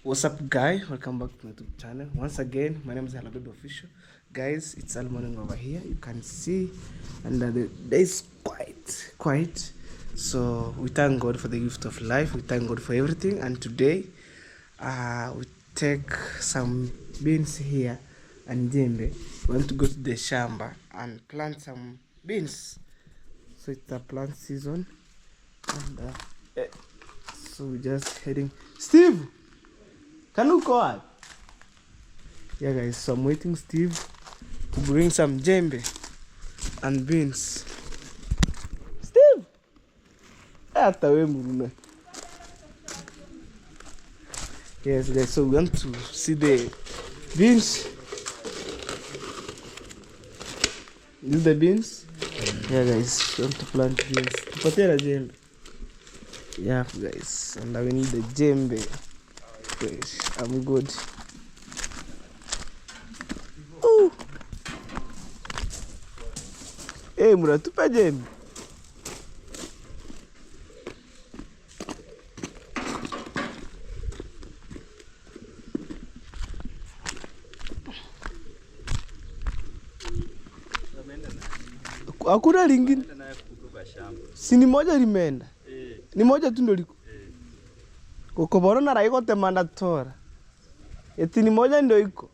What's up, guy? Welcome back to my YouTube channel. Once again, my name is Halababy Official. Guys, it's early morning over here. You can see, and the day is quiet. So we thank God for the gift of life. We thank God for everything. And today, we take some beans here and jembe. We want to go to the shamba and plant some beans. So it's a plant season, and so we're just heading. Steve, can you call? Yeah, guys. So I'm waiting Steve to bring some jembe and beans. Steve, yes, guys. So we want to see the beans. This is the beans. Yeah, guys. We want to plant beans. Potato jembe. Yeah, guys. And I need the jembe. Guys, I'm good. Oh. Hey, mura tupa jembe. Hakuna lingine. Si ni moja limeenda. Ni moja tu ndo liko. Kokoboro na raiko temanda tora. Eti ni moja ndo iko.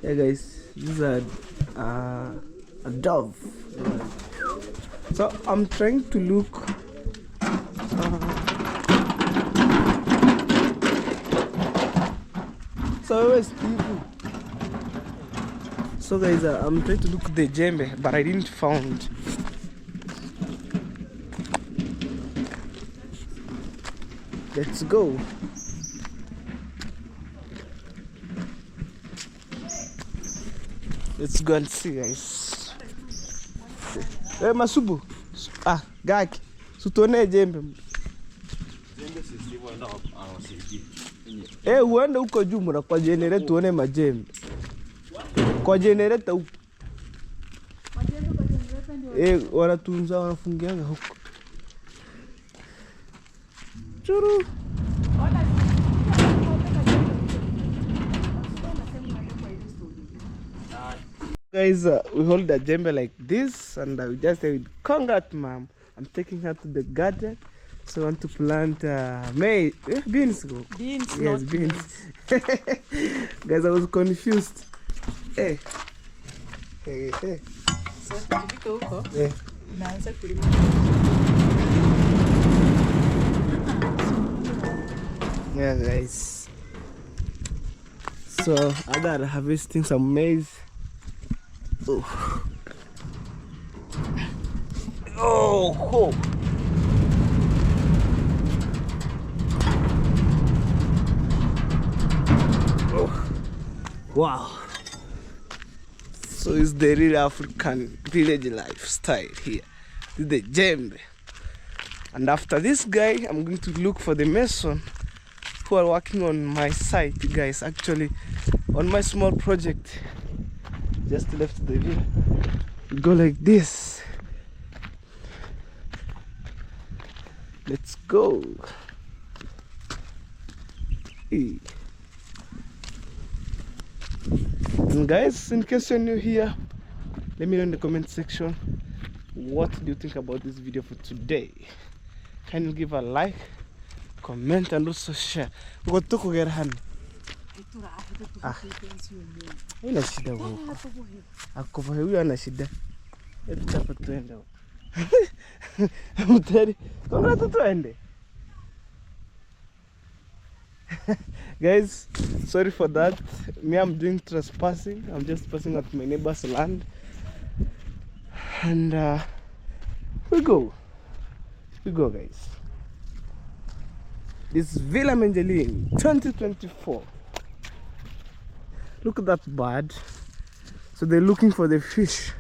Hey guys, this is a dove. So I'm trying to look. So guys, I'm trying to look the jembe, but I didn't found. Let's go. Let's go and see, guys. Hey, Masubu. Gaki. Sutone jembe. Uende huko juu mna kwa generator tuone majembe. Kwa generator huko. Majembe kwa generator ndio. Wanatunza wanafungianga huko. Churu. Guys, we hold the jembe like this, and we just say, "Congrats, mom! I'm taking her to the garden." So I want to plant beans. Beans, yes, beans. Guys, I was confused. Hey. So huko. Yeah. Naanza kulima. Yeah, guys. So I got harvesting some maize. Oh. Wow. So it's the real African village lifestyle here. This is the jembe. And after this guy, I'm going to look for the mason who are working on my site, guys. Actually, on my small project. Just left the view. Go like this. Let's go. Hey. And guys, in case you're new here, let me know in the comment section what do you think about this video for today. Can you give a like, comment, and also share? What to get hand? Ina shida huko. Akopa huyu ana shida. Hebu chapa tuende. Mtari, kongratu tuende. Guys, sorry for that. Me, I'm doing trespassing. I'm just passing at my neighbor's land. And we go, guys. This is Villa Madelline 2024. Look at that bird. So they're looking for the fish.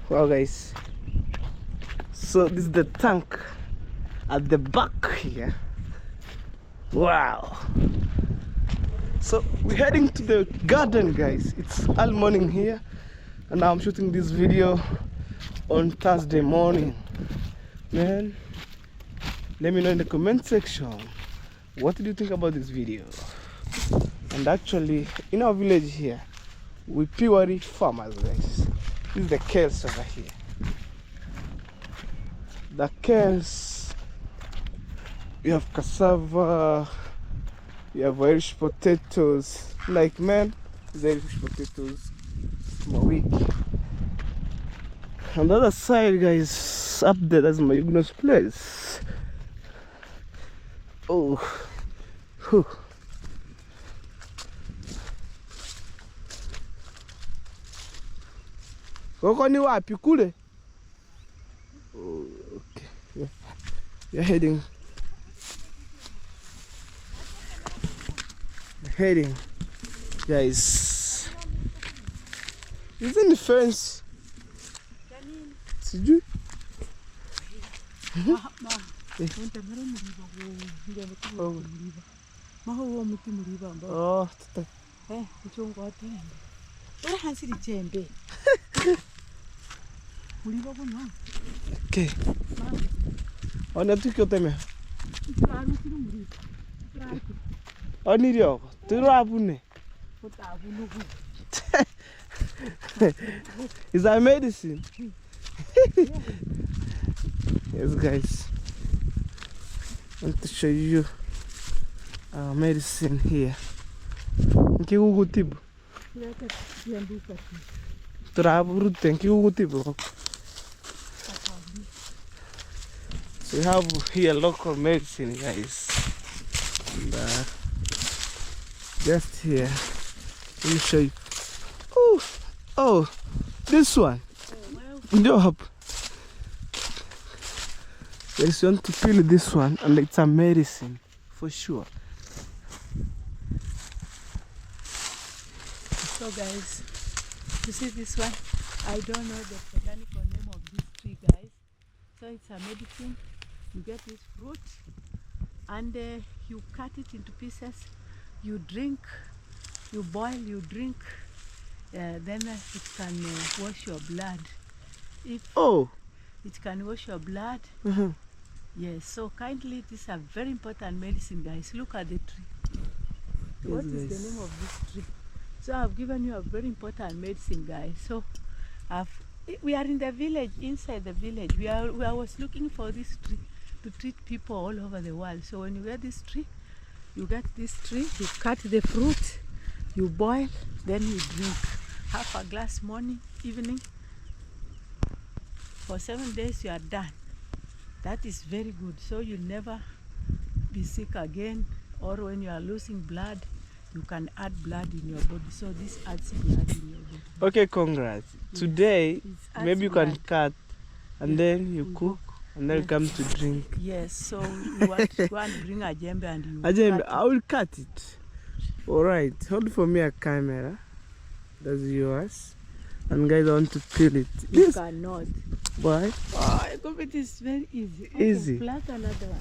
Wow, guys. So this is the tank at the back here. Wow. So we're heading to the garden, guys. It's early morning here, and now I'm shooting this video on Thursday morning. Man, let me know in the comment section, what did you think about this video? And actually, in our village here, we purely farmers, guys. This is the kales over here. The kales, you have cassava, you have Irish potatoes. Like, man, these Irish potatoes, my week. On the other side, guys, up there, that's my Ignor's place. Oh, whew. Koko ni wapi kule? Oh, okay. Yeah. We're heading. Guys. Isn't the fence? Sijui. Oh, okay. On tu kyo teme. Oni dio. Tu rapune. Is that medicine? Yes, guys. I want to show you our medicine here. Nkikukutibu. Turaburu nkikukutibu. So we have here local medicine, guys. And, just here, let me show you. Oh, this one. Yes, you want to peel this one, and it's a medicine for sure. So guys, you see this one? I don't know the botanical name of this tree, guys. So it's a medicine. You get this fruit and you cut it into pieces. You drink, you boil, you drink. Then it can wash your blood. It can wash your blood. Yes, so kindly, this is a very important medicine, guys. Look at the tree. Yes, what is the name of this tree? So I've given you a very important medicine, guys. So we are in the village, inside the village. I was looking for this tree to treat people all over the world. So when you get this tree, you cut the fruit, you boil, then you drink. Half a glass morning, evening. For 7 days you are done. That is very good. So you'll never be sick again, or when you are losing blood, you can add blood in your body. So this adds blood in your body. Okay, congrats. Yes. Today, maybe you can cut, and then you cook, and then come to drink. Yes, so you want to go and bring a jembe and you I will cut it. Alright, hold for me a camera. That's yours. And guys, I want to peel it. You cannot. Why? Oh, it is very easy. Easy. Pluck another one.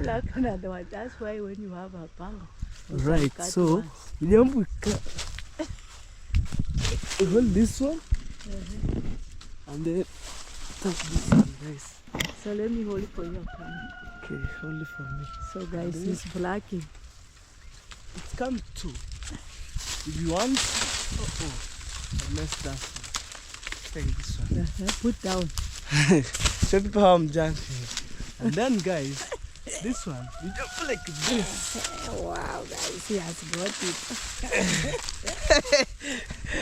Pluck another one. That's why when you have a panga. Right, so we hold this one, and then touch this one, guys. So let me hold it for you. Okay, hold it for me. So guys, it's blacking. It comes too. If you want, I messed that one. Take this one. Put down. Show people how I'm jumping. And then, guys, this one, you jump like this. Wow, guys, he has got it.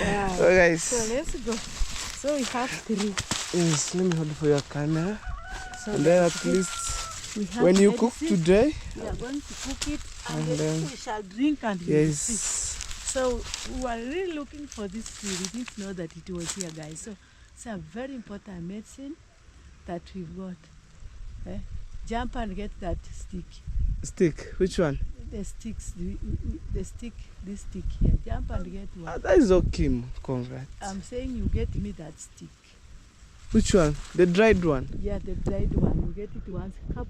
Wow. So, guys. So let's go. So we have 3. Yes, let me hold it for your camera. So and then at least when you cook today, we are going to cook it, and then we shall drink and yes. So we were really looking for this tree. We didn't know that it was here, guys. So it's a very important medicine that we've got. Jump and get that stick. Stick? Which one? The sticks, the stick, this stick here. Jump and get one. That is okay, congrats. I'm saying you get me that stick. Which one? The dried one. Yeah, the dried one. You get it once cup.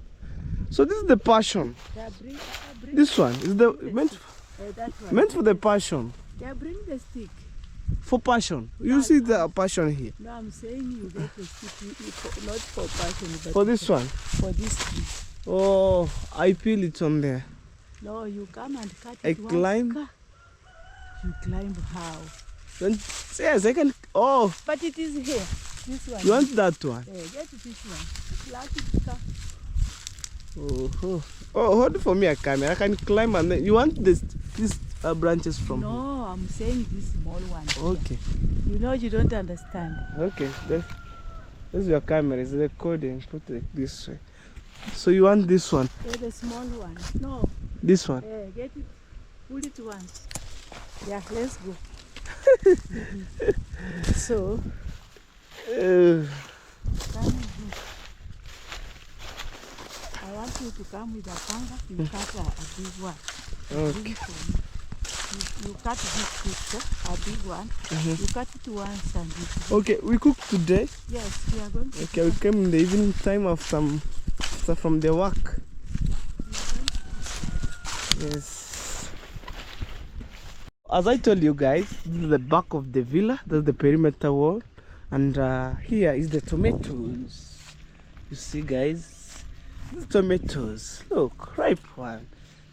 So this is the passion. Yeah, bring This one is the that one. meant for the passion. Yeah, bring the stick. For passion. You see the passion here. No, I'm saying you get the stick, not for passion, but For this one. For this tree. Oh, I peel it on there. No, you come and cut I it once. climb. You climb how? Yes, I can. Oh, but it is here. This one. You want that one? Yeah, get this one. Plastic. Oh, hold for me a camera. I can climb and then you want these branches from here? No, I'm saying this small one. Okay. Here. You know you don't understand. Okay, this is your camera. It's recording. Put it this way. So you want this one? Yeah, the small one. No. This one? Yeah, get it. Pull it once. Yeah, let's go. So. I want you to come with a panga. You cut a big one. Okay. You cut this picture, a big one. You cut it once and you. Okay, we cook today. Yes, we are going to. Okay, we came in the evening time of some stuff from the work. Yes. As I told you guys, this is the back of the villa. That's the perimeter wall, and here is the tomatoes. You see, guys. Tomatoes, look, ripe one.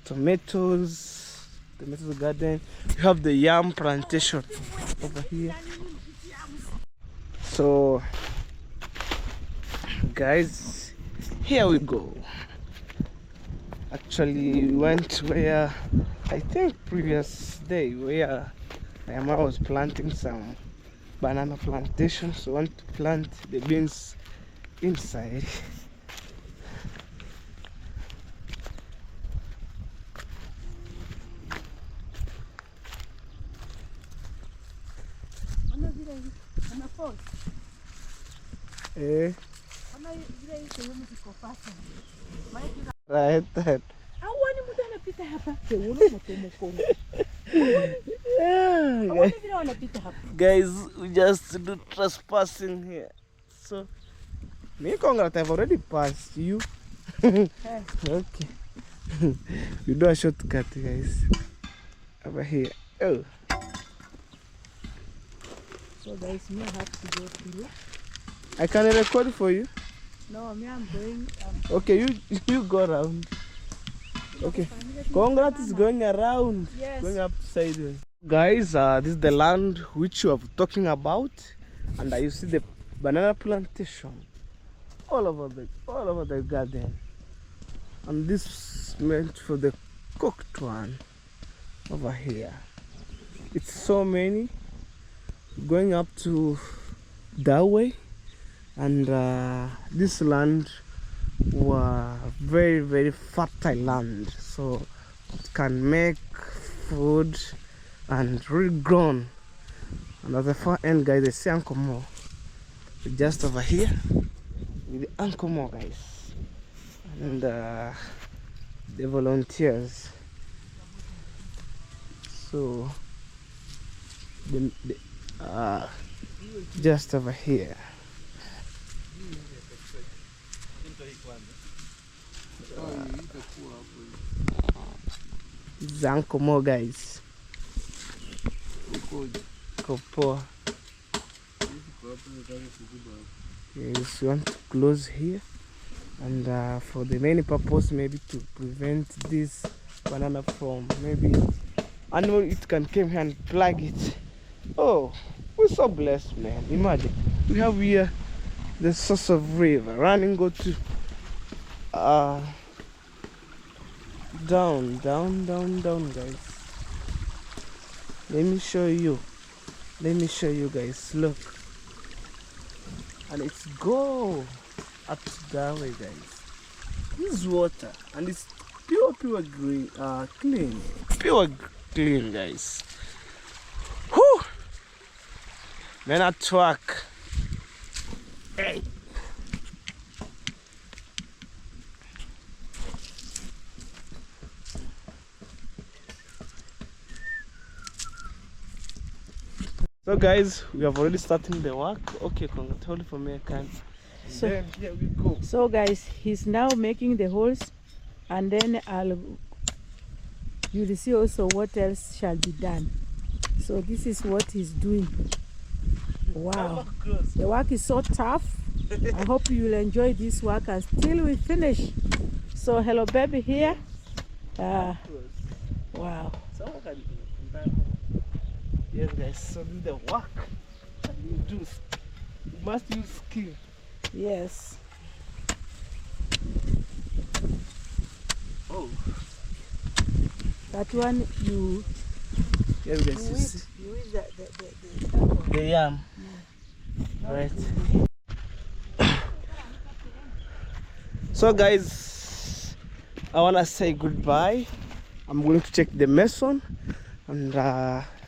Tomatoes garden. You have the yam plantation over here. So, guys, here we go. Actually, we went where I think previous day where my mama was planting some banana plantation. So, I want to plant the beans inside. Right then. Guys, we just do trespassing here. So, me congrats, I've already passed you. Okay. We do a shortcut, guys. Over here. Oh. So guys, me have to go through. I can record for you. No, me I'm going. Okay, you go around. Okay. Congrats is going around. Yes. Going up sideways. Guys, this is the land which you are talking about, and you see the banana plantation all over the garden, and this is meant for the cooked one over here. It's so many going up to that way, and this land was very, very fertile land, so it can make food and really grown. And at the far end, guys, they see Uncle Mo just over here with the Uncle Mo, guys, and the volunteers. So just over here. This is Uncle Mo, guys. Kopo. Yes, we want to close here, and for the main purpose, maybe to prevent this banana from maybe animal it can come here and plug it. Oh, we're so blessed, man. Imagine we have here the source of river running go to down, guys. Let me show you guys. Look, and it's go up to that way, guys. This is water, and it's pure green, clean, guys. Whew! Man at work. Hey. So guys, we have already started the work. Okay, hold it for me, I can. So, then here we go. So guys, he's now making the holes, and then you'll see also what else shall be done. So this is what he's doing. Wow, the work is so tough. I hope you will enjoy this work until we finish. So hello baby here. Wow. Yes guys, so this is the work that you do. You must use skill. Yes. Oh. That one you. Yes guys, you eat the yam. Yeah. Right. So guys, I wanna say goodbye. I'm going to check the mason, and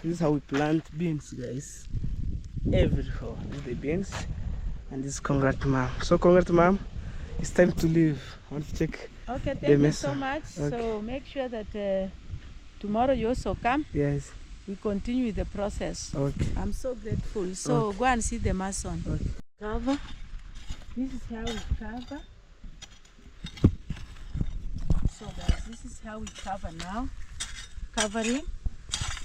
this is how we plant beans, guys. Everywhere. This is the beans, and this is congrats ma'am. So congrats ma'am, it's time to leave. I want to check. Okay, thank you so much. Okay. So make sure that tomorrow you also come. Yes. We continue with the process. Okay. I'm so grateful. So go and see the mason. Okay. Cover. This is how we cover. So guys, this is how we cover now. Covering.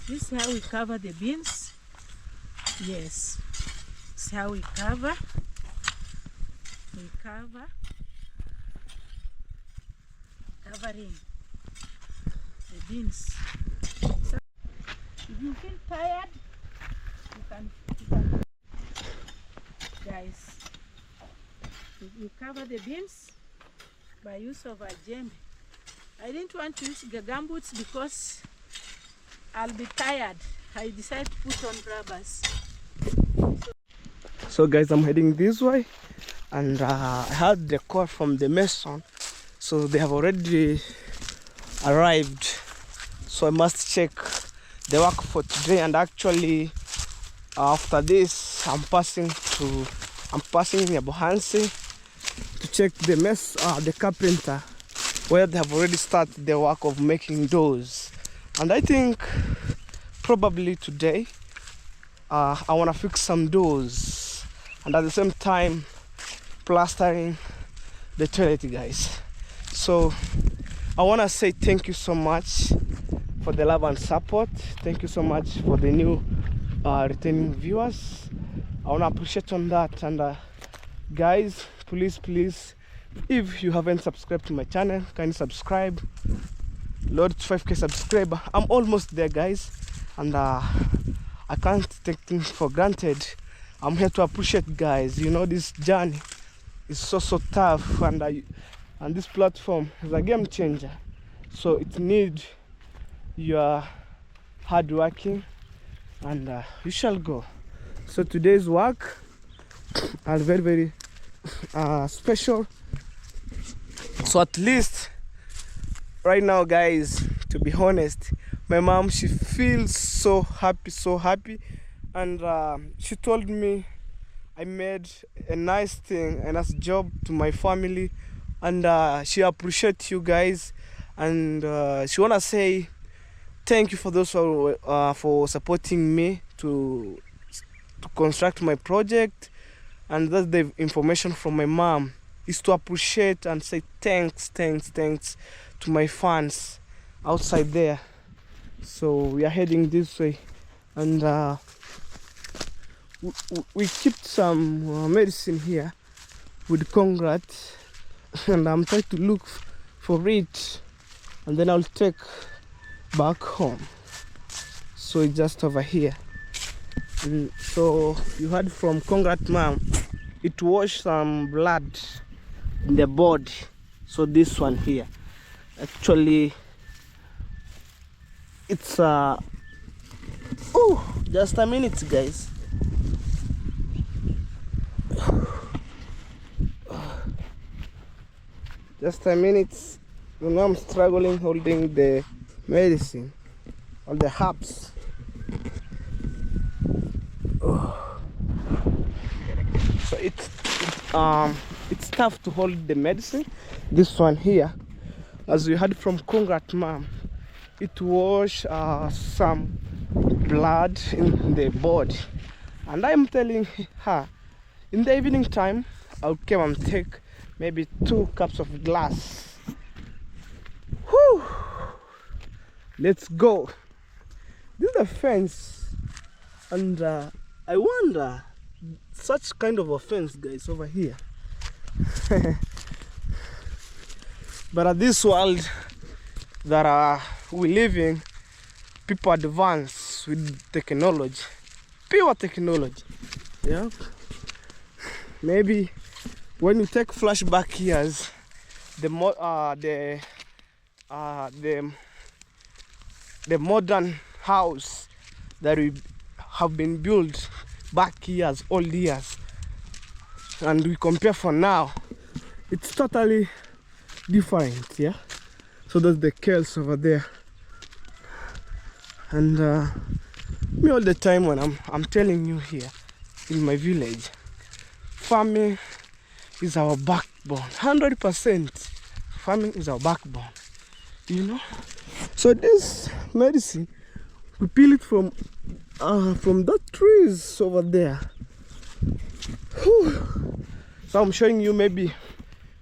This is how we cover the beans. Yes. This is how we cover. We cover. Covering the beans. So if you feel tired, you can guys, you cover the beans by use of a djembe. I didn't want to use the gumboots because I'll be tired. I decided to put on rubbers. So guys, I'm heading this way, and I had the call from the mason, so they have already arrived. So I must check the work for today, and actually after this I'm passing near Bohansi to check the carpenter, where they have already started the work of making doors. And I think probably today I want to fix some doors, and at the same time plastering the toilet, guys. So I want to say thank you so much for the love and support. Thank you so much for the new returning viewers. I want to appreciate on that. And guys, please, if you haven't subscribed to my channel, can you subscribe? Lord, 5k subscriber. I'm almost there, guys, and I can't take things for granted. I'm here to appreciate, guys. You know, this journey is so tough, and this platform is a game changer. So it needs your hard working, and you shall go. So today's work are very special. So at least right now, guys, to be honest, my mom, she feels so happy, and she told me I made a nice job to my family, and she appreciates you guys, and she wanna say thank you for those for supporting me to construct my project. And that's the information from my mom, is to appreciate and say thanks to my fans outside there. So we are heading this way, and we kept some medicine here with congrats, and I'm trying to look for it, and then I'll take back home. So it's just over here. And so you heard from congrats mom, it was some blood in the body. So this one here, actually it's just a minute, guys. Just a minute. You know, I'm struggling holding the medicine, all the herbs. So it's tough to hold the medicine. This one here, as we heard from congrats mom, it was some blood in the body. And I'm telling her, in the evening time, I'll come and take maybe 2 cups of glass. Whew. Let's go. This is the fence, and I wonder, such kind of a fence, guys, over here. But at this world that we live in, people advance with technology, pure technology. Yeah. Maybe when you take flashback years, the modern house that we have been built back years, old years, and we compare for now, it's totally different. Yeah. So there's the kales over there, and me all the time when I'm telling you here in my village, farming is our backbone. 100% farming is our backbone. You know. So this medicine, we peel it from that trees over there. Whew. So I'm showing you maybe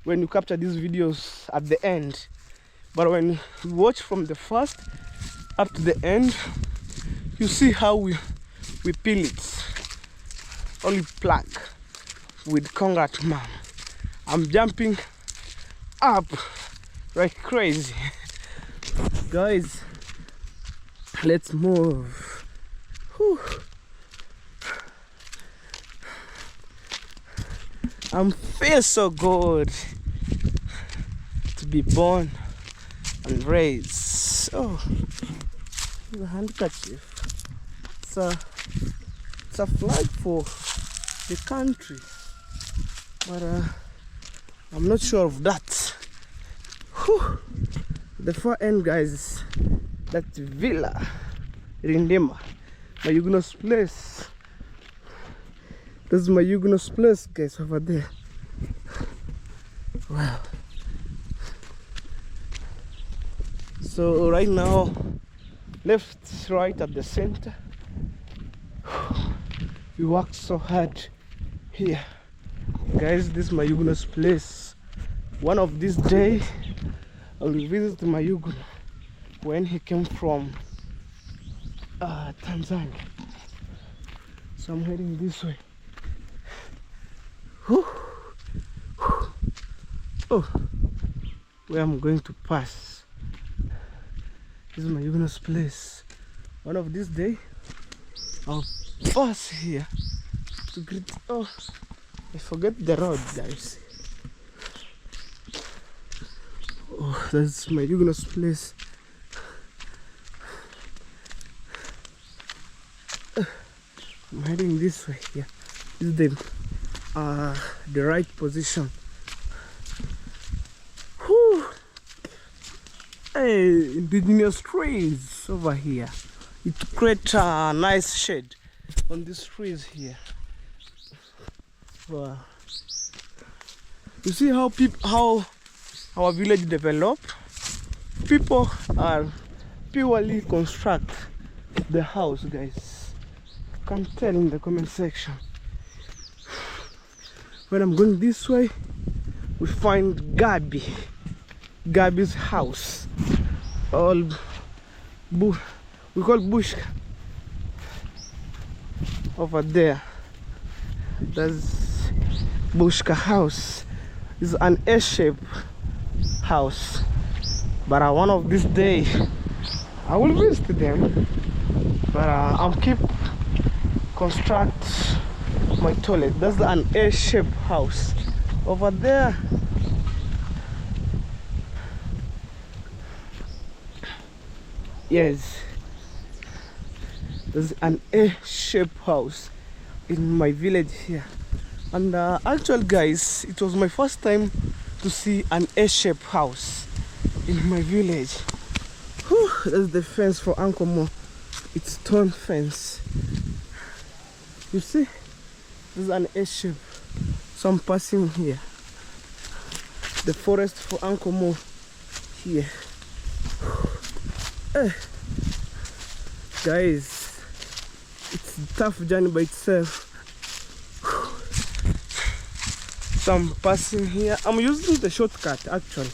when you capture these videos at the end, but when you watch from the first up to the end, you see how we peel it. Only pluck with congrats, mom. I'm jumping up like crazy. Guys, let's move. Whew. I'm feel so good to be born and raised. Oh, the handkerchief. It's a flag for the country, but I'm not sure of that. Whew. The far end, guys, that villa Rindima, my Huguenot's place. This is my Huguenot's place, guys, over there. Wow. So right now, left, right, at the center. We worked so hard here, guys. This is my Huguenot's place. One of these days, I will visit my Huguenot when he came from Tanzania. So I'm heading this way. Whew. Whew. Oh, where I'm going to pass. This is my Huguenot's place. One of these days, I'll pass here to greet. Oh, I forget the road, guys. Oh, that's my Huguenot's place. I'm heading this way. Yeah, this is the right position. Whew. Hey, indigenous trees over here. It creates a nice shade on these trees here. Wow. You see how our village develop? People are purely construct the house, guys. You can tell in the comment section. When I'm going this way, we find Gabi's house. We call bush over there. That's Bushka house. It's an A-shaped house, but one of these days I will visit them. But I'll keep construct my toilet. That's an A-shaped house over there. Yes, there's an A-shaped house in my village here. And actually, guys, it was my first time to see an A-shaped house in my village. Whew, that's the fence for Uncle Mo. It's stone fence. You see, there's an A-shape. So I'm passing here. The forest for Uncle Mo here. Guys, it's a tough journey by itself. So I'm passing here. I'm using the shortcut actually.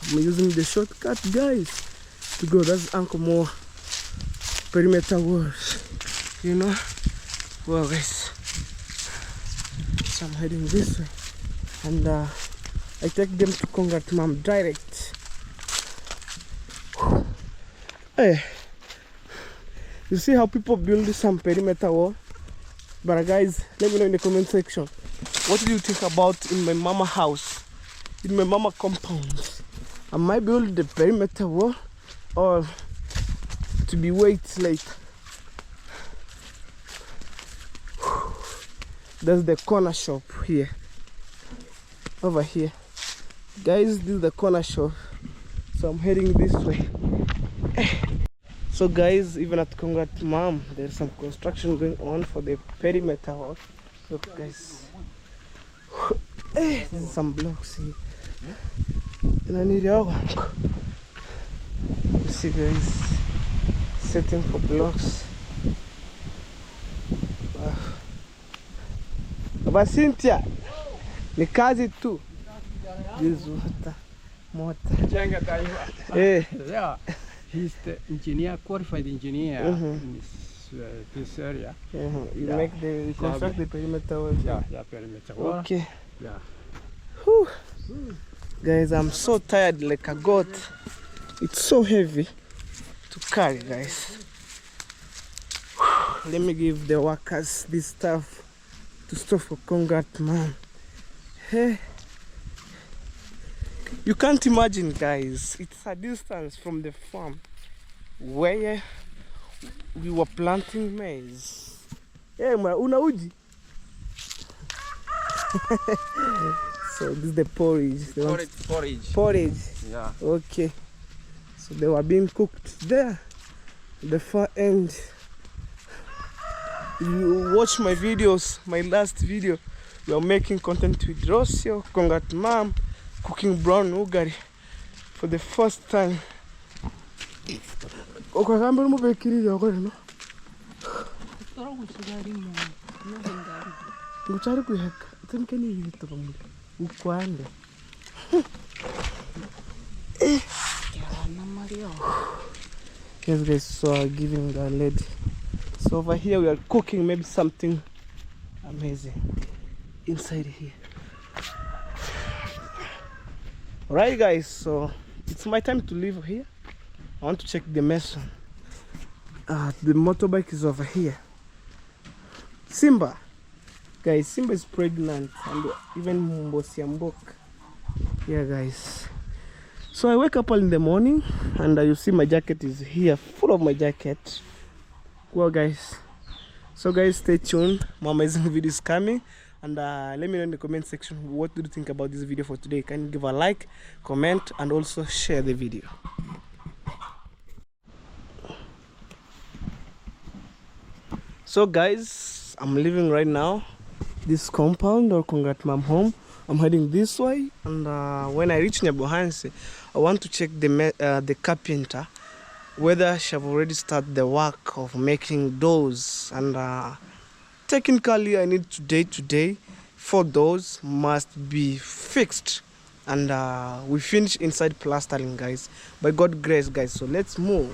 I'm using the shortcut, guys, to go. That's Uncle More perimeter walls, you know. Well, guys, so I'm heading this way, and I take them to Congrats Mom direct. Hey, you see how people build some perimeter wall? But guys, let me know in the comment section, what do you think about in my mama house, in my mama compound? I might build the perimeter wall or to be wait later. That's the corner shop here. Over here. Guys, this is the corner shop. So I'm heading this way. So guys, even at Congrats Mom, there's some construction going on for the perimeter wall. Look guys. There's some blocks here. And I need your work. You see guys, setting for blocks. Wow. But Cynthia, ni kazi tu. This water. Yeah, he's the engineer, qualified engineer in this area. You make the construct the perimeter wall. Yeah, perimeter wall. Okay. Yeah. Whew. Guys, I'm so tired like a goat. It's so heavy to carry, guys. Let me give the workers this stuff to store for Congrats Mom. Hey. You can't imagine, guys. It's a distance from the farm where we were planting maize. Hey, una uji? So this is the porridge. Porridge. Yeah. Okay. So they were being cooked there. The far end. If you watch my videos, my last video, we are making content with Rocio, Congrats Mom, cooking brown ugari for the first time. Yes guys, so giving the lady. So over here we are cooking maybe something amazing inside here. Alright guys, so it's my time to leave here. I want to check the mason. The motorbike is over here. Simba. Guys, Simba is pregnant and even Mbosiambok. Yeah guys. So I wake up early in the morning and you see my jacket is here, full of my jacket. Well guys, so guys, stay tuned. More amazing video is coming, and let me know in the comment section what do you think about this video for today. Can you give a like, comment, and also share the video. So guys, I'm leaving right now this compound or Congrats Mom home. I'm heading this way, and when I reach Nyabohansi, I want to check the carpenter whether she have already started the work of making doors. And technically I need today 4 doors must be fixed, and we finish inside plastering, guys, by God grace, guys. So let's move.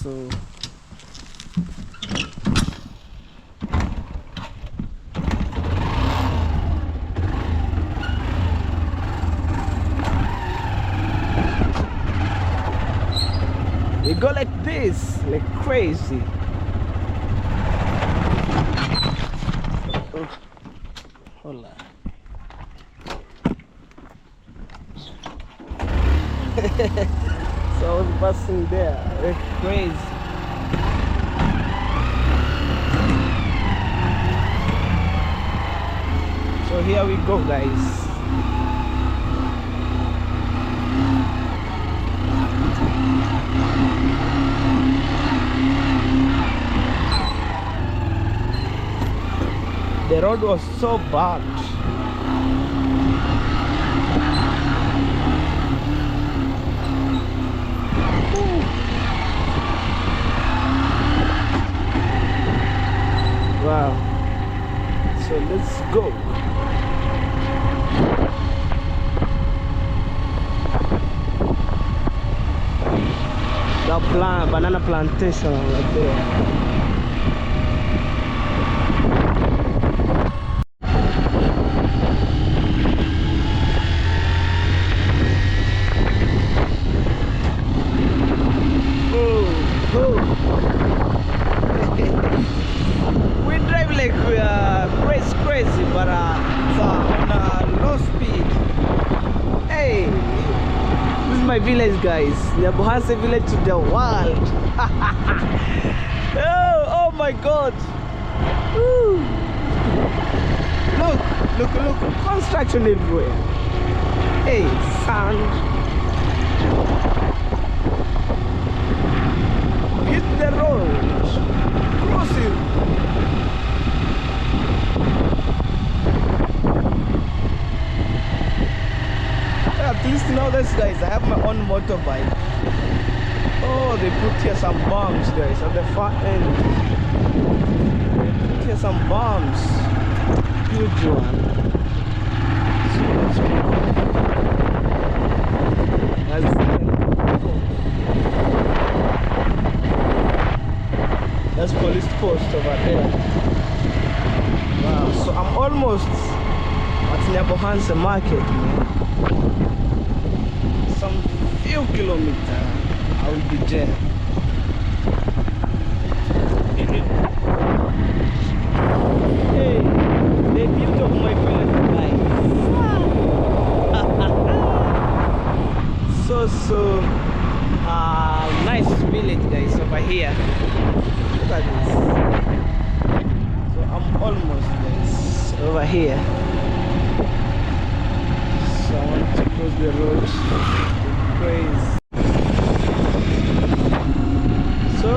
So we go like this, like crazy. Oh, hola. So I was passing there, like crazy. So here we go, guys. The road was so bad. Ooh. Wow. So let's go. The banana plantation right there. We drive like we are crazy, but on low speed. Hey, this is my village, guys. Nyabuhanse village to the world. Oh my God! Woo. Look! Construction everywhere. Hey, sand. Hit the road. Crossing. At least nowadays, guys, I have my own motorbike. Oh, they put here some bombs, guys, at the far end. They put here some bombs. Huge one. So that's police post over there. Wow, so I'm almost at Nyabohanse market, man. Some few kilometers I will be there. Hey, the beauty of my village, guys. So nice village, guys, over here. Look at this. So I'm almost, guys, over here. So I want to cross the road. Crazy. So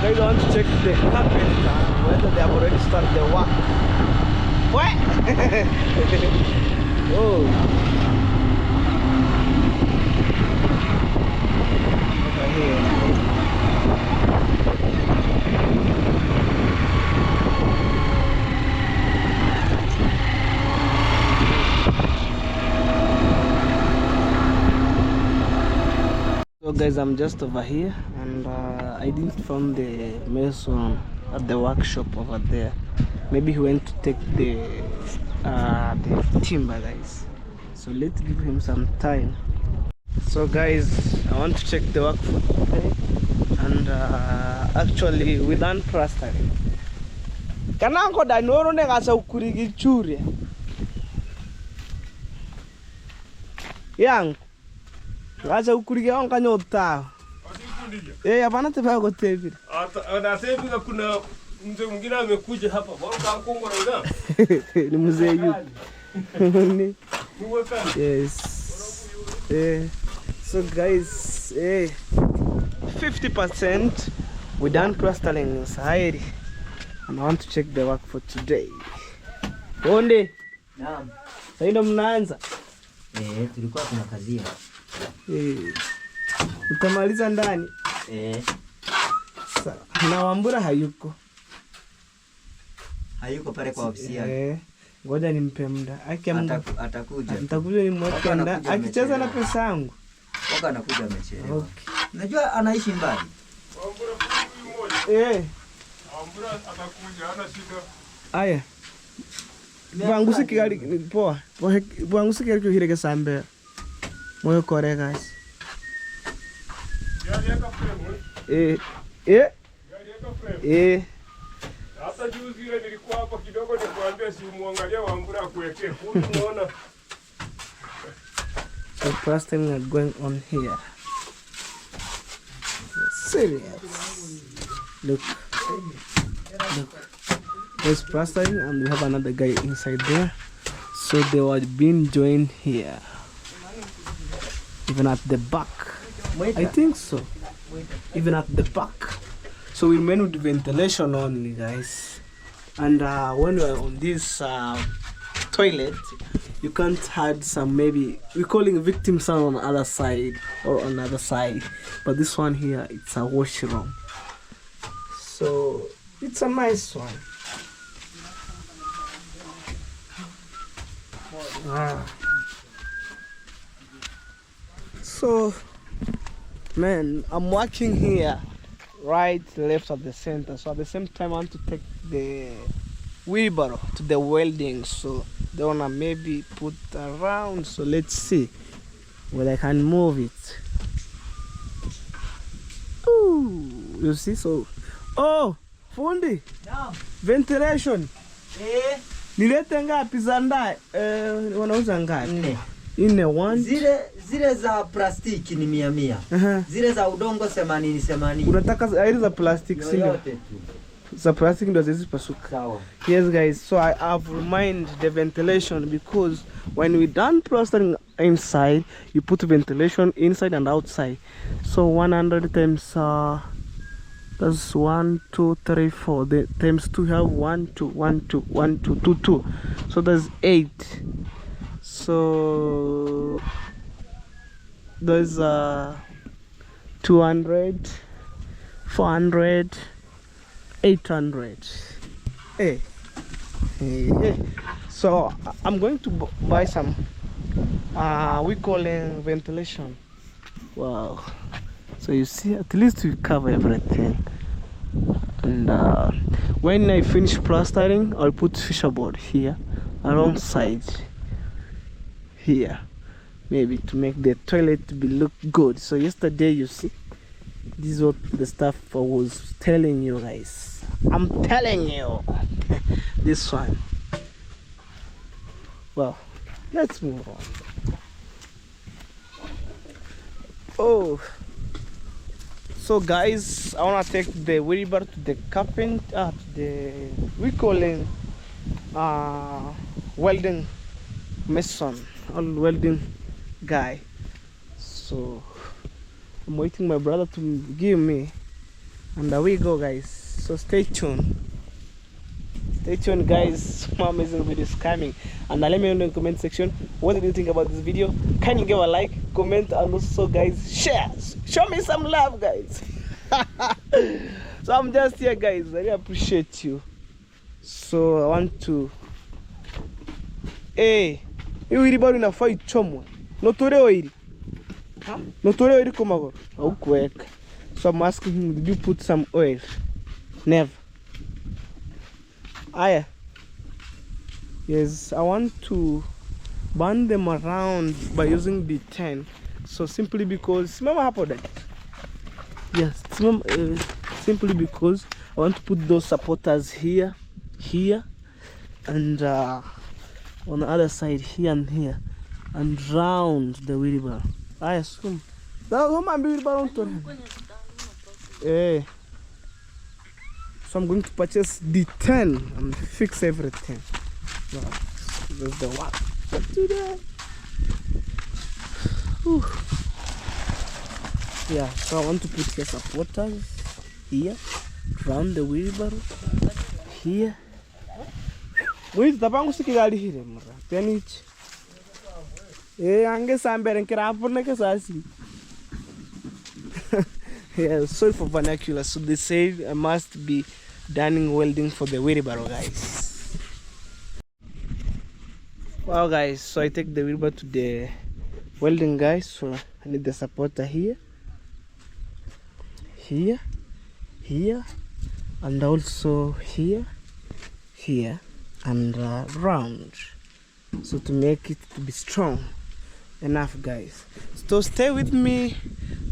guys, I want to check the carpenter whether they have already started the work. What? Oh. Over here. So guys, I'm just over here, and I didn't find the mason at the workshop over there. Maybe he went to take the timber, guys. So let's give him some time. So guys, I want to check the work for today, and actually we done plastering. Kanango da noro ne gasa ukurigi churi. Yang gasa ukurigi on kanyota. Hapana tebea kwa tevi. Anasema kuna mzee mwingine amekuja hapa. Bwana Kongo na ni mzee yu. Yes. So guys, 50% we done plastering inside, and I want to check the work for today. Onde? Naam. Sasa ndo mnaanza? Tulikuwa tunakazia. Utamaliza ndani? Sawa. Na Wambura hayuko. Hayuko pale kwa ofisi yake. Ngoja nimpe muda. Atakuja. Nitakuja nimweke ndani. Akicheza na pesa yangu. Waka anakuja amechelewa. Okay. Najua anaishi mbali. Wambura huyu mmoja. Wambura atakuja, hana shida. Aya. Bwangusi kigali poa. Bwangusi kigali kuhireke sambe. Moyo kore guys. Gari yako frame. Gari yako frame. Hata juzi ile nilikuwa hapo kidogo nikuambia si muangalia Wambura kuwekea. Huyu unaona. So plastering are going on here. Serious. Look. There's plastering, and we have another guy inside there. So they were being joined here. Even at the back. I think so. Even at the back. So we remain with ventilation only, guys. And when we are on this toilet, you can't add some, maybe we're calling victim sound on the other side or on the other side, but this one here, it's a washroom. So it's a nice one. So, man, I'm working here, right, left, at the center. So at the same time, I want to take the wheelbarrow to the welding. So they wanna maybe put around. So let's see whether I can move it. Ooh, you see? So, oh, fundi, Naam. ventilation. Nilete ngapi za ndani? Wanauza ngapi? 4. 4 one. Zile za plastiki ni 100. Zile za udongo 80. Unataka hizo za plastic sio? Yote tu. Za plastic ndo zisipasuka. Sawa. Yes guys, so I have reminded the ventilation because when we done plastering inside, you put ventilation inside and outside. So 100 times that's 1 2 3 4. The times 2 have 1 2 1 2 1 2 2 2. So that's 8. So there's 200, 400, 800. Hey. So I'm going to buy some we call it ventilation. Wow. So you see, at least we cover everything. And when I finish plastering, I'll put fisherboard here alongside here, maybe to make the toilet look good. So yesterday, you see, this is what the stuff I was telling you guys. I'm telling you this one. Well, let's move on. Oh, so guys, I wanna take the wheelbarrow to the carpenter, we call it welding mason, or welding guy. So I'm waiting my brother to give me, and there we go, guys. So stay tuned. Stay tuned, guys. More amazing videos coming. And let me know in the comment section what did you think about this video. Can you give a like, comment, and also, guys, share. Show me some love, guys. So I'm just here, guys. I really appreciate you. So I want to. Hey, you really about in a fight, chomwa. No tore oiri. No tore oiri komagor. How quick. So I'm asking him, did you put some oil? Never. Aya. Yes, I want to burn them around by using the 10. So simply because mama happened. Yes, simply because I want to put those supporters here, and on the other side here and here, and round the wheelbarrow. I assume that woman wheelbarrow. Eh. So I'm going to purchase the 10 and fix everything. Wow. There's the what? What to do? Yeah, so I want to put here supporters here, round the wheelbarrow, here. Wait, the bank is here. Penich. Ange Samber and Karapunakasasi. Yeah, sorry for vernacular. So they say I must be done welding for the wheelbarrow, guys. Wow, guys, so I take the wheelbarrow to the welding, guys. So I need the supporter here, and also here, and round. So to make it to be strong enough, guys. So stay with me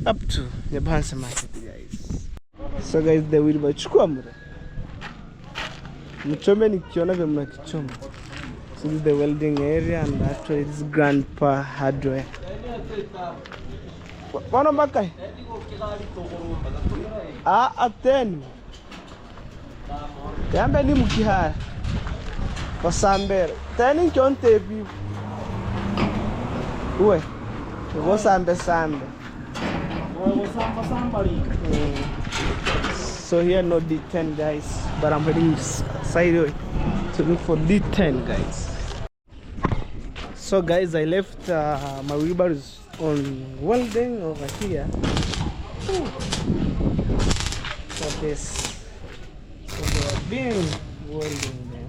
up to the Bansa market, guys. So guys, the wheelbarrow chukua mura. Mchome nikiona vya mnakichoma. So this is the welding area, and actually this is Grandpa Hardware. Wana makai? Ateni. Yambe ni mukihara. Wasambere. Teni kyonte bi. Uwe. Wasambe. So here no D10, guys, but I'm heading sideways to look for D10, guys. So guys, I left my wheelbarrows on welding over here. So this, so they are being welding them,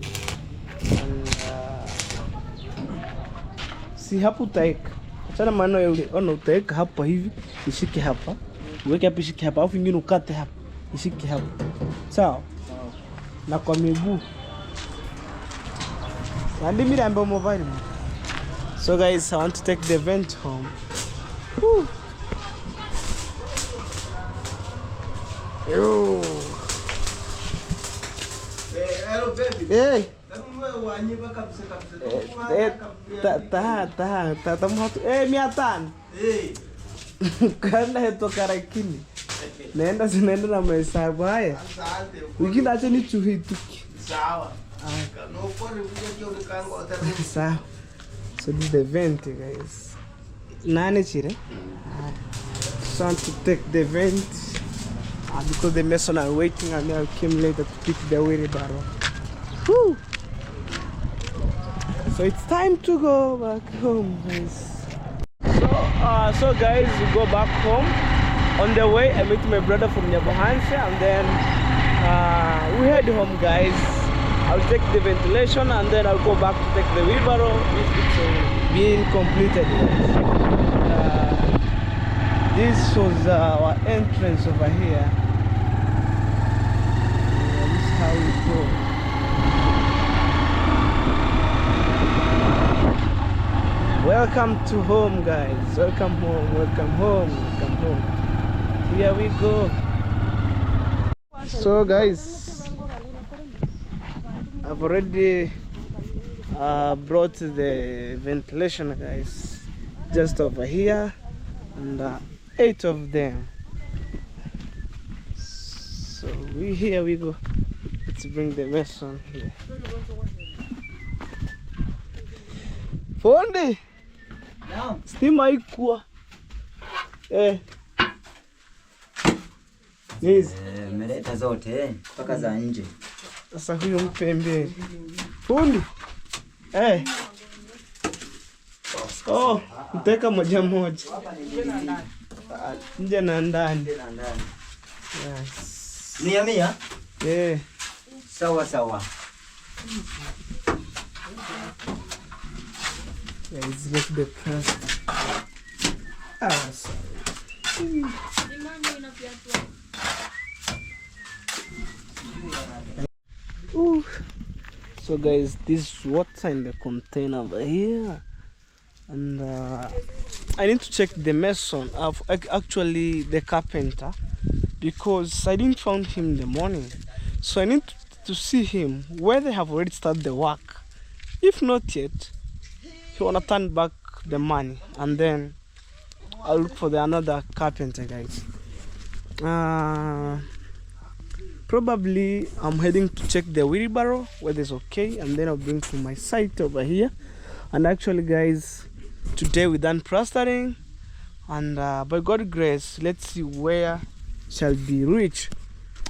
and si hapo utaeka. Achana maneno yule. Ona utaeka hapa hivi, ishike hapa. Uweke hapa ishike hapa, alafu ingine ukate hapa. Ishike hapa. Sawa? Na kwa miguu. Nandi mimi ambaye mobile. So guys, I want to take the vent home. Woo. Yo. Hello baby. Hey. Miatan. Kana heto karakini. Sinaenda na mahesabu haya. Wengine acha ni chuhituki. Sawa. Sawa. So this is the vent, guys. Nane chire. So I want to take the vent because the mason are waiting and I came later to pick the wheelbarrow. Woo! So it's time to go back home, guys. So guys, we go back home. On the way, I met my brother from Nyabohanse, and then we head home, guys. I'll take the ventilation, and then I'll go back to take the wheelbarrow if it's being completed. This was our entrance over here. This is how we go. Welcome to home, guys. Welcome home, welcome home, welcome home. Here we go. So guys, I've already brought the ventilation, guys, just over here, and 8 of them. So here we go. Let's bring the mason here. Fundi, stima haikuwa. Nizi. Meleta zote mpaka za nje. Sasa huyo mpembeni. Fundi. Oh, mteka moja moja. Nje na ndani. Yes. Mia? Sawa sawa. Guys, look the plastic. Sorry. Ooh. So guys, this is water in the container over here, and I need to check the mason of actually the carpenter, because I didn't find him in the morning. So I need to see him where they have already started the work. If not yet, he wanna turn back the money, and then I'll look for another carpenter, guys. Probably I'm heading to check the wheelbarrow whether it's okay, and then I'll bring to my site over here. And actually, guys, today we done plastering, and by God's grace, let's see where shall be reached.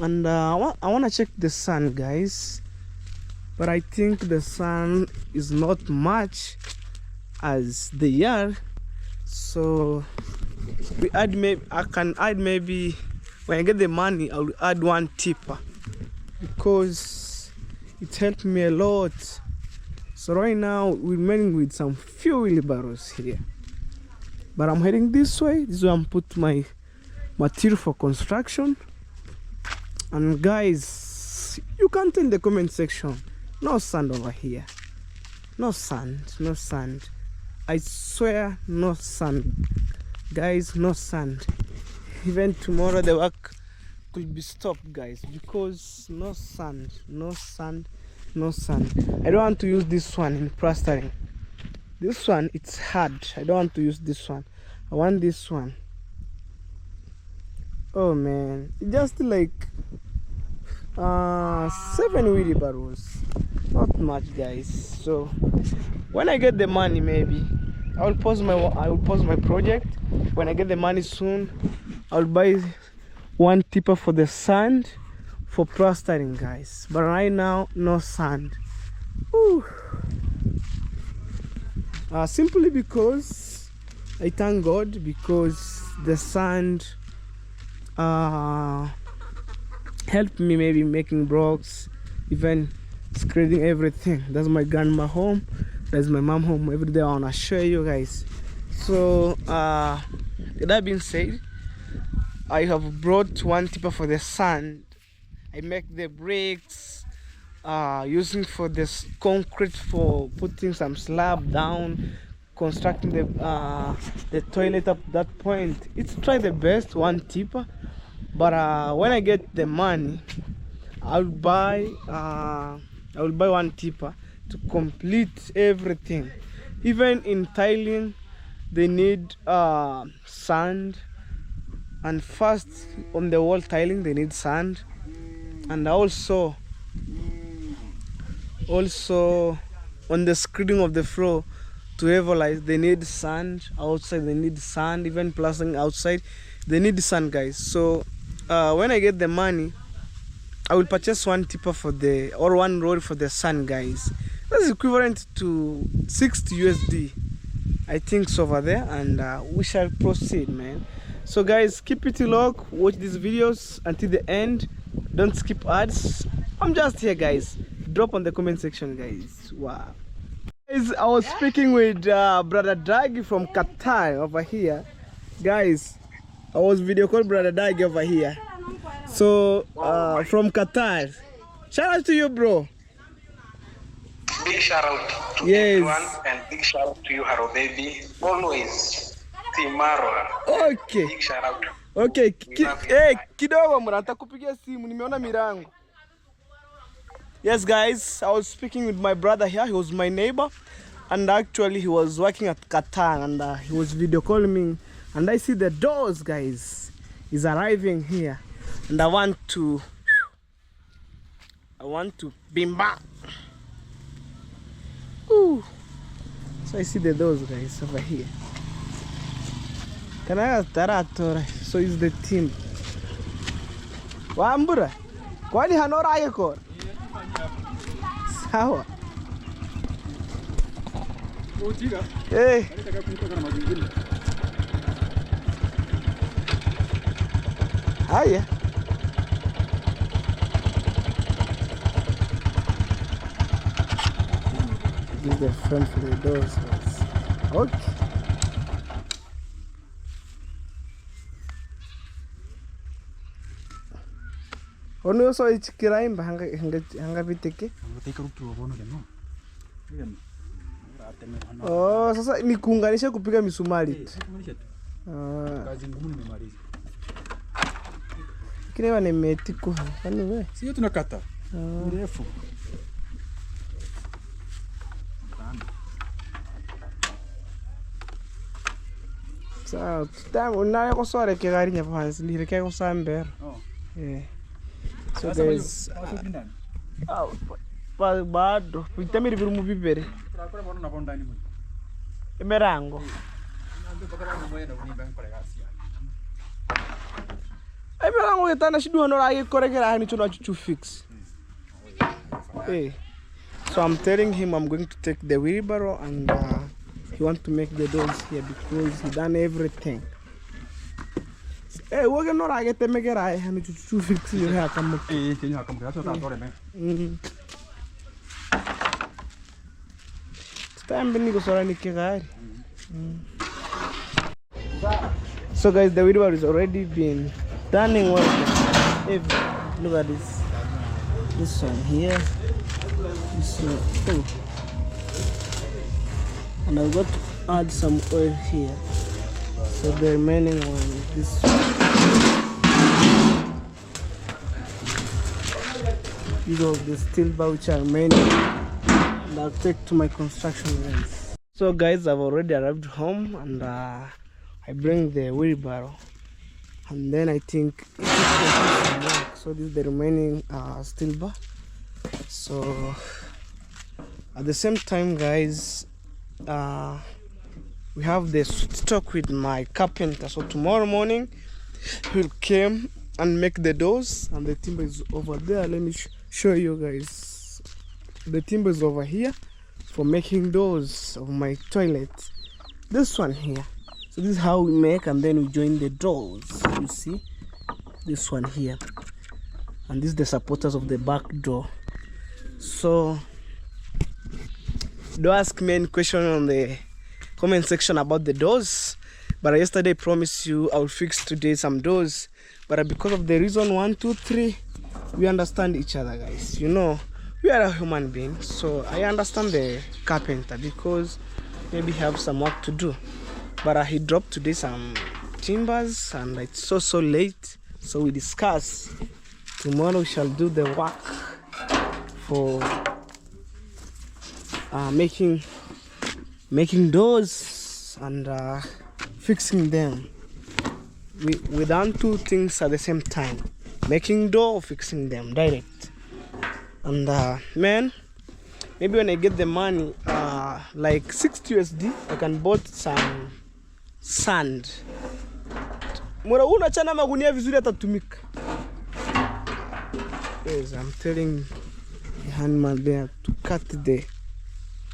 And I want to check the sun, guys, but I think the sun is not much as the year, so we add maybe I can add maybe when I get the money I'll add one tipper, because it helped me a lot. So right now we're remaining with some few wheelbarrows here, but I'm heading this way. This is where I'm put my material for construction. And guys, you can tell in the comment section, no sand over here, no sand, no sand. I swear, no sand, guys, no sand. Even tomorrow the work could be stopped, guys, because no sand, no sand, no sand. I don't want to use this one in plastering. This one, it's hard. I don't want to use this one. I want this one. Oh man, it's just like 7 wheelbarrows. Not much, guys. So when I get the money, maybe I will pause my project. When I get the money soon, I'll buy one tipper for the sand for plastering, guys. But right now, no sand. Woo. Simply because I thank God, because the sand helped me maybe making blocks, even screening everything. That's my grandma home, There's my mom home every day. I wanna show you guys. So that being said, I have brought one tipper for the sand. I make the bricks using for this concrete for putting some slab down, constructing the toilet up that point. It's try the best one tipper, but when I get the money, I'll buy one tipper to complete everything. Even in tiling, they need sand, and first on the wall tiling they need sand, and also on the screening of the floor to levelize they need sand. Outside they need sand, even plastering outside they need sand, guys. So when I get the money, I will purchase one tipper for one road for the sand, guys. That's equivalent to 60 USD, I think, so over there, and we shall proceed, man. So guys, keep it locked, watch these videos until the end, don't skip ads. I'm just here, guys. Drop on the comment section, guys. Wow. Guys, I was speaking with brother Dag from Qatar over here. Guys, I was video call brother Dag over here. So from Qatar. Shout out to you, bro. Big shout out to everyone, and big shout out to you, Haro baby. Always Team Marwa. Okay. Big shout out. Okay. Kidogo mwana nitakupigia simu, nimeona mirango. Yes guys, I was speaking with my brother here. He was my neighbor, and actually he was working at Qatar, and he was video calling me, and I see the doors, guys. He's arriving here, and I want to bimba. Ooh. So I see the doors, guys, over here. Can I ask that? So is the team. Wambura, kwani hanora ayeko? Sawa. Eh. Haya. This is the front for the doors, guys. Okay. Ono so ichikiraimba hanga viteke. Oh, sasa ni kuunganisha kupiga misumari. Kazi ngumu nimemaliza. Kile wana metiko. Kwani wewe? Sio tunakata. Mrefu. Sawa, tutamu unayo kusore kigari nyapansi lireke kusambera. Oh. Eh. So there's bado vitamini viri mu bibere. Turakora bono na bonda ni mu. Emerango. Emerango getana shidu hano ra gikorekera hani chono chuchu fix. Eh. So I'm telling him I'm going to take the wheelbarrow, and he want to make the doors here because he done everything. We're gonna get the mega eye and to fix your hair. Come So guys, the video is already been turning well. Look at this one here, this one. Oh. And I've got to add some oil here. So the remaining one is this one. These are the steel bar which are remaining, and I'll take to my construction guys. So guys, I've already arrived home, and I bring the wheelbarrow, and then I think it's work. So this is the remaining steel bar. So at the same time, guys, we have the stock with my carpenter. So tomorrow morning he'll come and make the doors, and the timber is over there. Let me show you guys. The timber is over here for making doors of my toilet. This one here. So this is how we make, and then we join the doors. You see this one here, and this is the supporters of the back door. So do ask me any question on the comment section about the doors. But yesterday I promised you I will fix today some doors. But because of the reason 1, 2, 3, we understand each other, guys. You know, we are a human being, so I understand the carpenter because maybe he have some work to do. But he dropped today some timbers and it's so late, so we discuss tomorrow we shall do the work for making doors and fixing them. We done 2 things at the same time, making door or fixing them direct. And man, maybe when I get the money, like 60 USD, I can buy some sand. Mura unachana magunia vizuri atatumika. Yes, I'm telling the handman there to cut the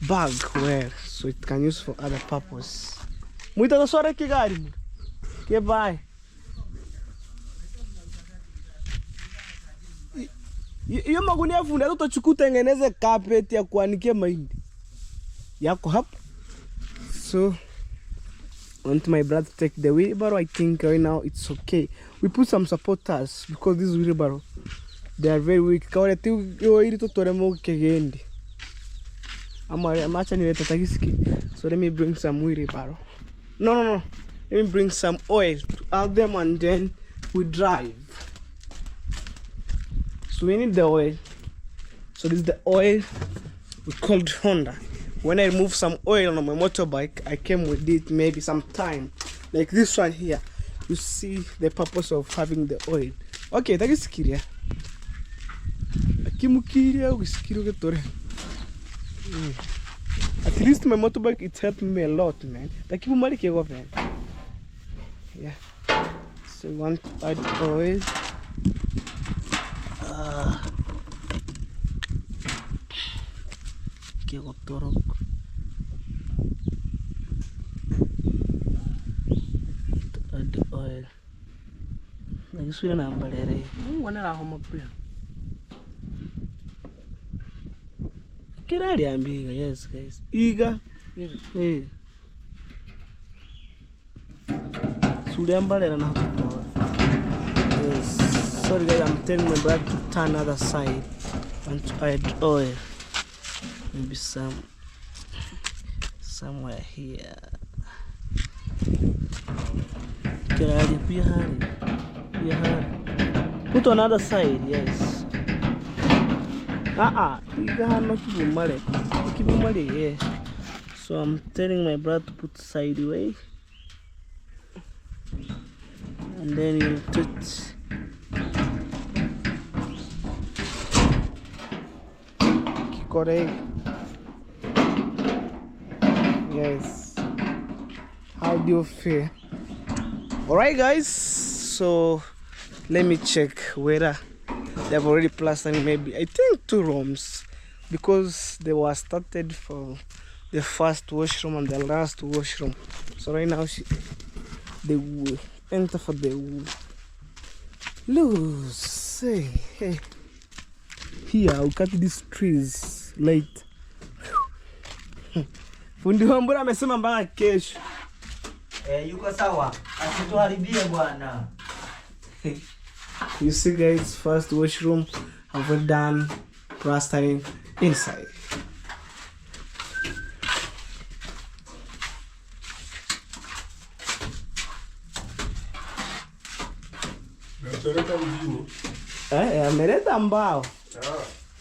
bag where so it can use for other purpose. Muita taswara kigari. Okay, bye. Hiyo magunia fundi hata utachukua tengeneze carpet ya kuanikia mahindi. Yako hapo. So I want my brother to take the wheelbarrow. I think right now it's okay. We put some supporters because this wheelbarrow, they are very weak. Kawa tu yo ili tutoremo kegendi. Amacha ni tatakisiki. So let me bring some wheelbarrow. No. Let me bring some oil to add them and then we drive. So we need the oil. So this is the oil we called Honda. When I remove some oil on my motorbike, I came with it maybe some time. Like this one here. You see the purpose of having the oil. Okay, that is Kiria. At least my motorbike, it's helping me a lot, man. Yeah. So you want to add oil. Add the oil. Nagiswira nambalere. Ngwanera homa pia. Kirali ambiga, yes guys. Iga. Eh. Suri ambalera na hapo. Yes. Sorry guys, I'm telling my brother to turn other side and to add oil. Maybe somewhere here. Kirali pia put on other side, yes. Yeah. So I'm telling my brother to put sideways, and then you touch. Correct. Yes. How do you feel? Alright guys, so let me check whether they have already plastered maybe I think 2 rooms, because they were started for the first washroom and the last washroom. So right now they will enter for the loose. Hey. Here I'll cut these trees late. Fundi wambura amesema mpaka kesho. Yuko sawa. Asituharibie bwana. You see guys, first washroom have done plastering inside. Ameleta mbao.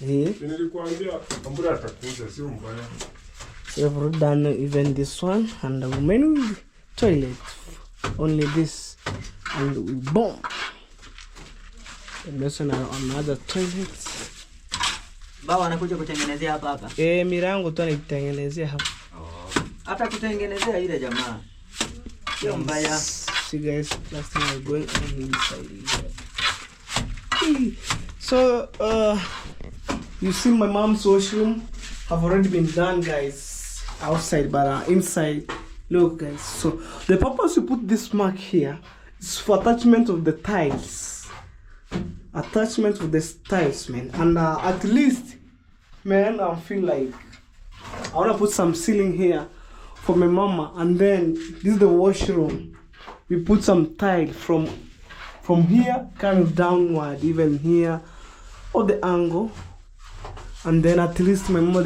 Nilikuambia ambura atakuja sio mbaya. So we've done even this one and the women toilet. Only this and we boom. And also another toilet. Baba anakuja kutengenezea hapa. Milango tu anaitengenezea hapa. Hata kutengenezea ile jamaa. Sio mbaya. See guys, last time I going on inside here. So you see my mom's washroom have already been done guys outside, but inside, look guys. So the purpose you put this mark here is for attachment of the tiles. Attachment of the tiles, man. And at least, man, I feel like I wanna put some ceiling here for my mama, and then this is the washroom. We put some tile from here coming downward, even here, or the angle, and then at least my mama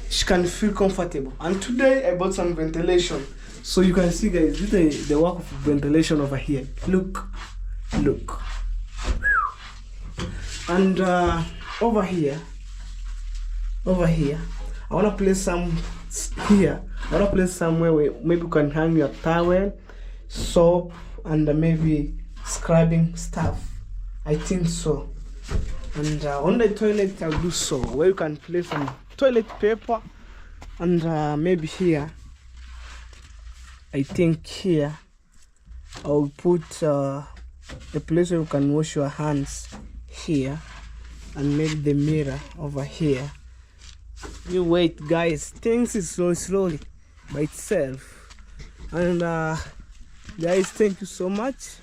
she can feel comfortable. And today I bought some ventilation, so you can see, guys, this is the work of ventilation over here. Look. And over here, I wanna place some here. I wanna place somewhere where maybe you can hang your towel, soap, and maybe scrubbing stuff. I think so. And on the toilet, I'll do so, where you can place some toilet paper, and maybe here, I think here, I'll put a place where you can wash your hands here, and maybe the mirror over here. You wait, guys, things is slowly by itself. And guys, thank you so much.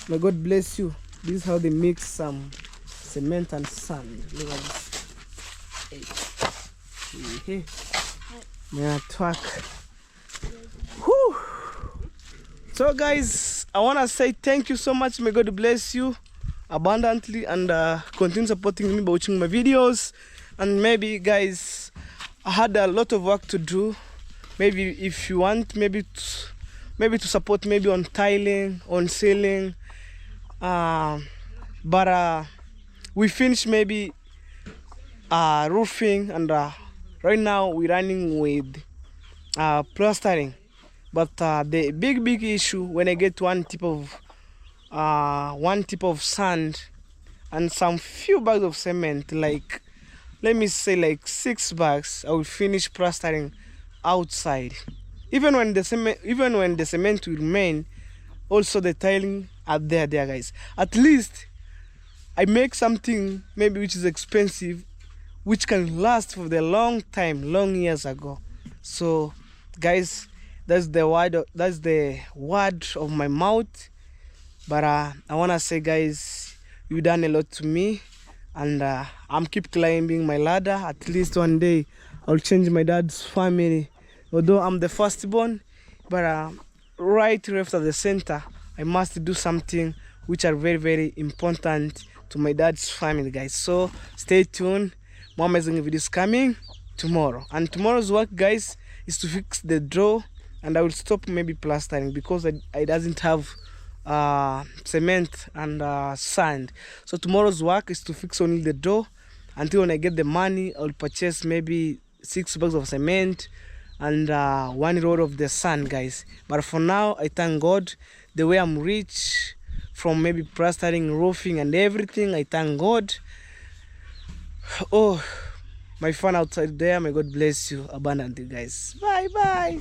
May God bless you. This is how they mix some cement and sand. Look at this. Hey. Yeah, twerk. Whew. So guys, I want to say thank you so much. May God bless you abundantly, and continue supporting me by watching my videos. And maybe, guys, I had a lot of work to do. Maybe if you want, maybe to support, maybe on tiling, on ceiling, but we finished maybe roofing, and right now we're running with plastering. But the big issue, when I get one tip of sand and some few bags of cement, like, let me say, like 6 bags, I will finish plastering outside. Even when the cement will remain, also the tiling are there, guys. At least I make something maybe which is expensive, which can last for the long years ago. So, guys, that's the word of my mouth. But I wanna say, guys, you done a lot to me, and I'm keep climbing my ladder. At least one day I'll change my dad's family. Although I'm the firstborn, but right left at the center, I must do something which are very important to my dad's family, guys. So stay tuned. More amazing videos coming tomorrow. And tomorrow's work, guys, is to fix the door, and I will stop maybe plastering because I doesn't have cement and sand. So tomorrow's work is to fix only the door. Until when I get the money, I'll purchase maybe 6 bags of cement and 1 roll of the sand, guys. But for now, I thank God the way I'm rich from maybe plastering, roofing, and everything. I thank God. Oh, my fun outside there, may God bless you abundantly, guys. Bye.